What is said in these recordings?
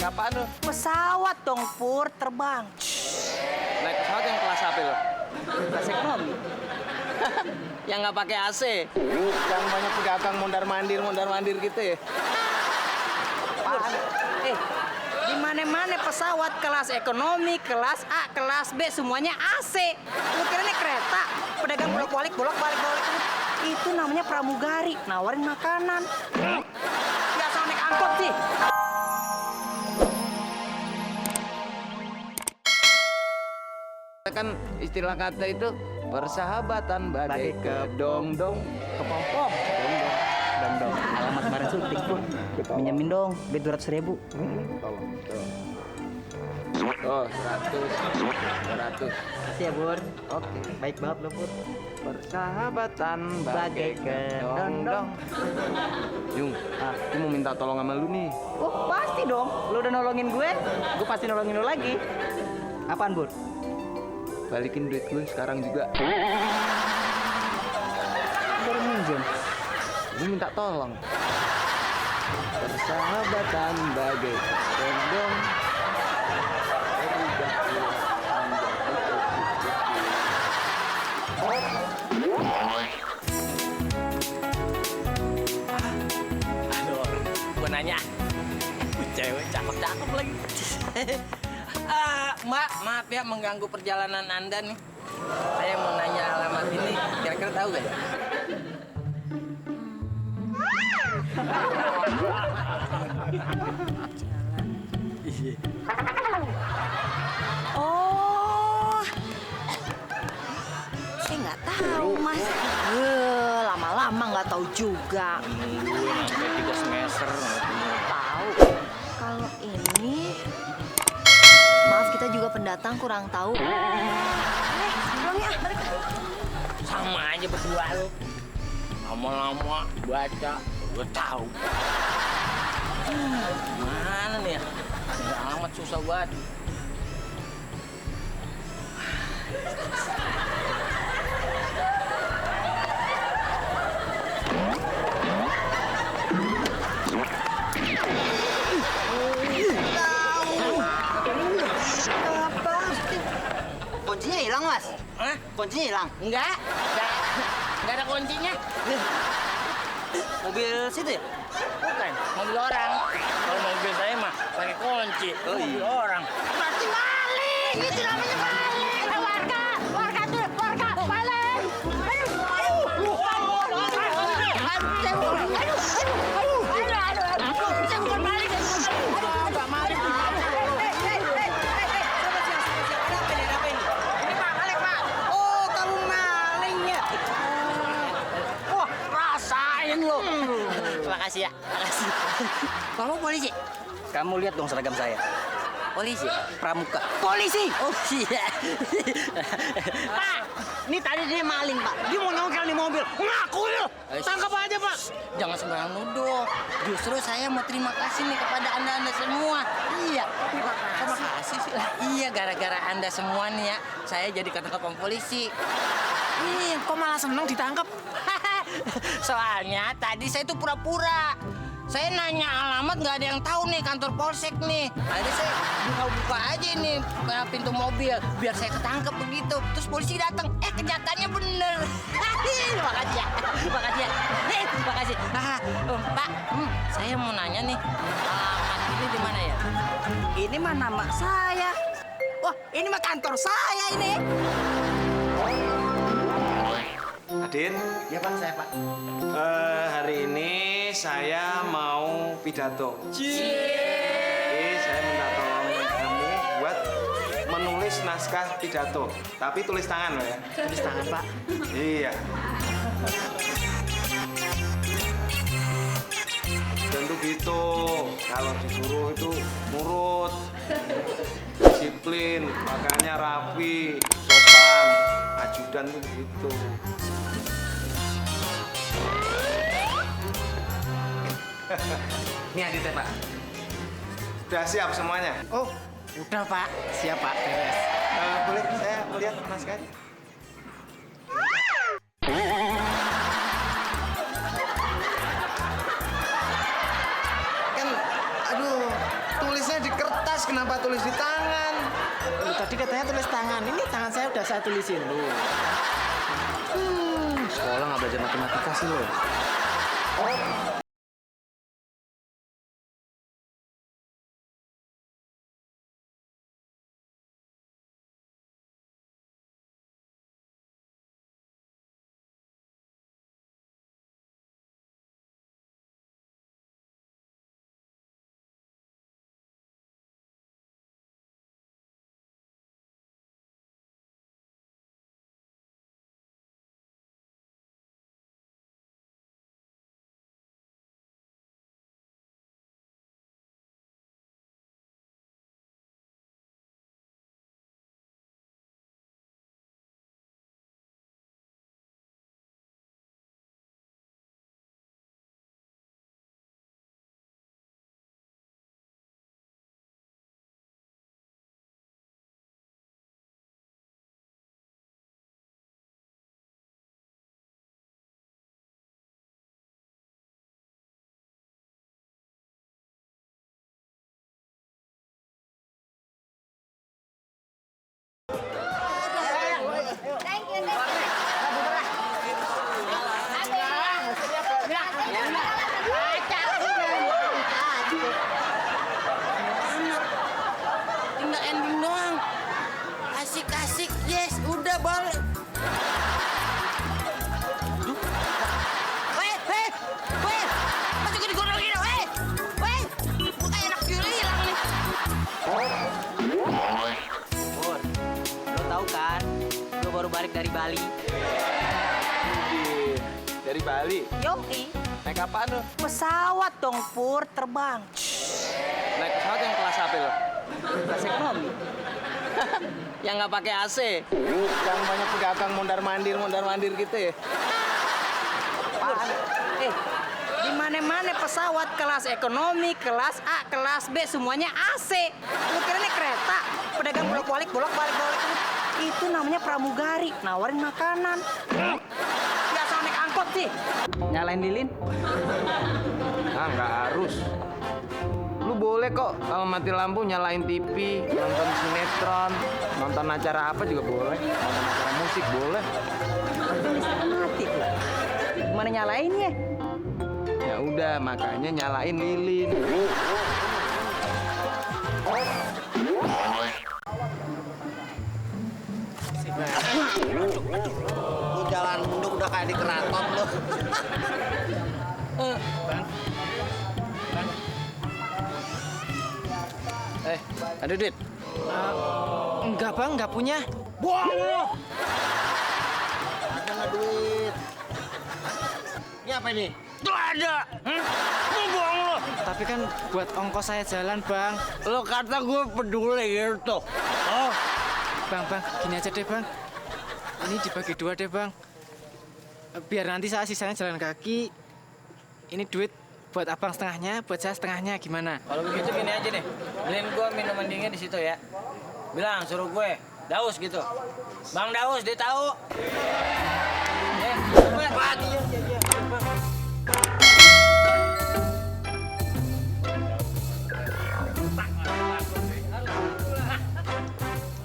Naik apaan lu? Pesawat dong, Pur, terbang. Naik pesawat yang kelas apa lo? Kelas ekonomi. Yang nggak pakai AC. Yang banyak pedagang mondar-mandir gitu ya. Apaan? Di mana-mana pesawat kelas ekonomi, kelas A, kelas B, semuanya AC. Lu kira ini kereta? Pedagang bolak-balik. Itu namanya pramugari, nawarin makanan. Biasa naik angkot sih. Kan istilah kata itu persahabatan bagai kedong-dong. Kepompong. Dong. Alamat kemarin syuting, Pur. Minjemin dong, duit 200.000. Tolong. Oh, 100. Kasih ya, Pur. Oke, baik banget lo, Pur. Persahabatan bagai Bagai kedong-dong. Yung, aku mau minta tolong sama lu nih. Oh, pasti dong. Lu udah nolongin gue pasti nolongin lu lagi. Apaan, Pur? Balikin duit gue sekarang juga. Baru minjem. Gue minta tolong. Persahabatan bagai kedong. Aduh, gue nanya. Cewek cakep lagi. Mbak, maaf ya mengganggu perjalanan Anda nih. Saya mau nanya alamat ini. Kira-kira tahu gak ya? Oh, saya nggak tahu, Mas. Lama-lama nggak tahu juga. Sampai 3 semester. Tahu. Kalau ini, maaf kita juga pendatang kurang tahu. Pulang ya, balik. Sama aja berdua lu. Lama-lama baca, gue tahu. Mana nih ya? Ini alamat susah banget. Kuncinya hilang, Mas. Hah? Kuncinya hilang. Enggak ada kuncinya. Mobil situ ya? Bukan, mobil orang. Kalau mobil saya mah pakai kunci. Mobil orang. Berarti maling, itu namanya maling. Warga tuh, maling. Saya bukan maling. Aduh, maling. Oh, kamu maling ya? Wah, rasain lo. Makasih ya, makasih. Kamu polisi? Kamu lihat dong seragam saya. Polisi? Pramuka. Polisi? Oh iya. Pak, ini tadi dia maling, Pak. Dia mau nyongkel di mobil. Ngaku ya. Tangkap aja, Pak. Jangan sembarang nuduh. Justru saya mau terima kasih nih kepada Anda semua. Iya. Terima kasih sih. Iya, gara-gara Anda semua nih ya, saya jadi ketangkap polisi. Ih, kok malah seneng ditangkap? Soalnya tadi saya tuh pura-pura. Saya nanya alamat nggak ada yang tahu nih kantor polsek nih. Akhirnya saya buka aja nih pintu mobil biar saya ketangkep begitu. Terus polisi datang. Kenyataannya bener. Makasih ya. Makasih. Pak, saya mau nanya nih. Alamat ini di mana ya? Ini mah nama saya. Wah, ini mah kantor saya ini. Adit, Ya, Pak, saya, Pak. hari ini saya mau pidato. Jadi saya minta tolong kamu buat menulis naskah pidato. Tapi tulis tangan loh ya. Tulis tangan, Pak. Iya. Tentu gitu. Kalau disuruh itu nurut, disiplin, makanya rapi, sopan, ajudan tuh gitu. Ini Adit ya, Pak. Udah siap semuanya? Oh, udah, Pak. Siap, Pak. Beres. Boleh saya melihat naskahnya? Kan, aduh, tulisnya di kenapa tulis di tangan? Lu tadi katanya tulis tangan. Ini tangan saya udah saya tulisin lu. Sekolah nggak belajar matematika sih lo. Tinggal ending doang. Asik-asik, yes, udah boleh. Weh, masuk ke gudang ini, weh, bukan enak kiri hilang nih. Pur, lo tahu kan? Gue baru balik dari Bali. Dari Bali. Yoi, Naik apaan lo? pesawat dong Pur, terbang. Naik pesawat yang kelas apa lo? Kelas ekonomi. Yang nggak pakai AC. Yang banyak pedagang mondar-mandir gitu ya. Apaan? Di mana-mana pesawat kelas ekonomi, kelas A, kelas B semuanya AC. Lu kira ini kereta? Pedagang bolak-balik. Itu namanya pramugari, nawarin makanan. Biasa naik angkot sih. Nyalain lilin. Nah, nggak harus. Lu boleh kok kalau mati lampu nyalain TV, nonton sinetron, nonton acara apa juga boleh, nonton acara musik boleh. Tapi listrik mati tuh. Gimana nyalainnya? Ya udah, makanya nyalain lilin. Lu jalan mundur udah kayak di keraton lu. Ada duit? Enggak bang, enggak punya. Bohong lu. Ada nggak duit? Ini apa ini? Tuh ada. Lu bohong lu. Tapi kan buat ongkos saya jalan bang. Lo kata gue peduli gitu. Oh, Bang, gini aja deh bang. Ini dibagi dua deh bang. Biar nanti saya sisanya jalan kaki. Ini duit buat abang setengahnya, buat saya setengahnya, gimana? Kalau begitu gini aja nih. Beliin gue minuman dingin di situ ya. Bilang suruh gue Daus gitu. Bang Daus dia tahu. cepat.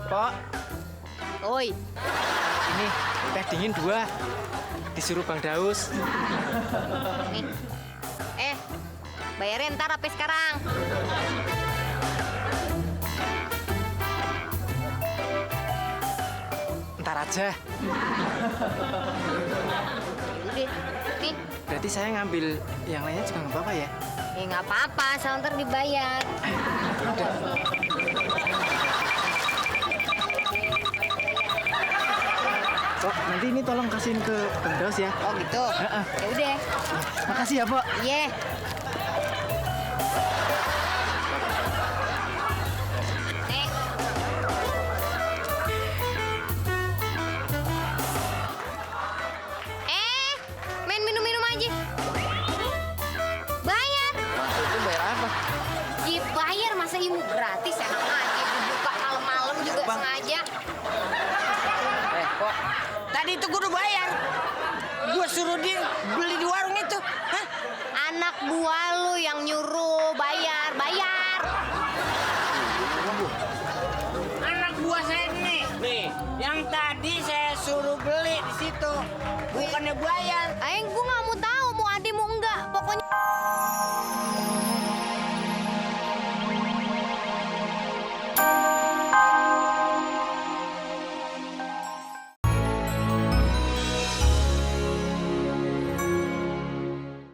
Pok, Oi, ini teh dingin 2. Disuruh Bang Daus. nih. Bayarin ntar apa sekarang? Ntar aja. Udah, nih. Berarti saya ngambil yang lainnya juga nggak apa-apa ya? Ya nggak apa-apa, asal ntar dibayar. Pok, nanti ini tolong kasihin ke Bang Daus ya. Oh gitu? Ya udah. Makasih ya, Pok. Iya. Nih. Main minum-minum aja. Bayar. Maksudnya bayar apa? Dibayar masa ibu gratis, enak aja. Dibuka malam-malam juga sengaja. Kok tadi itu gue udah bayar. Gue suruh dia beli di warung itu. Hah? Anak buah lu yang nyuruh bayar. bukannya bayar. Gue nggak mau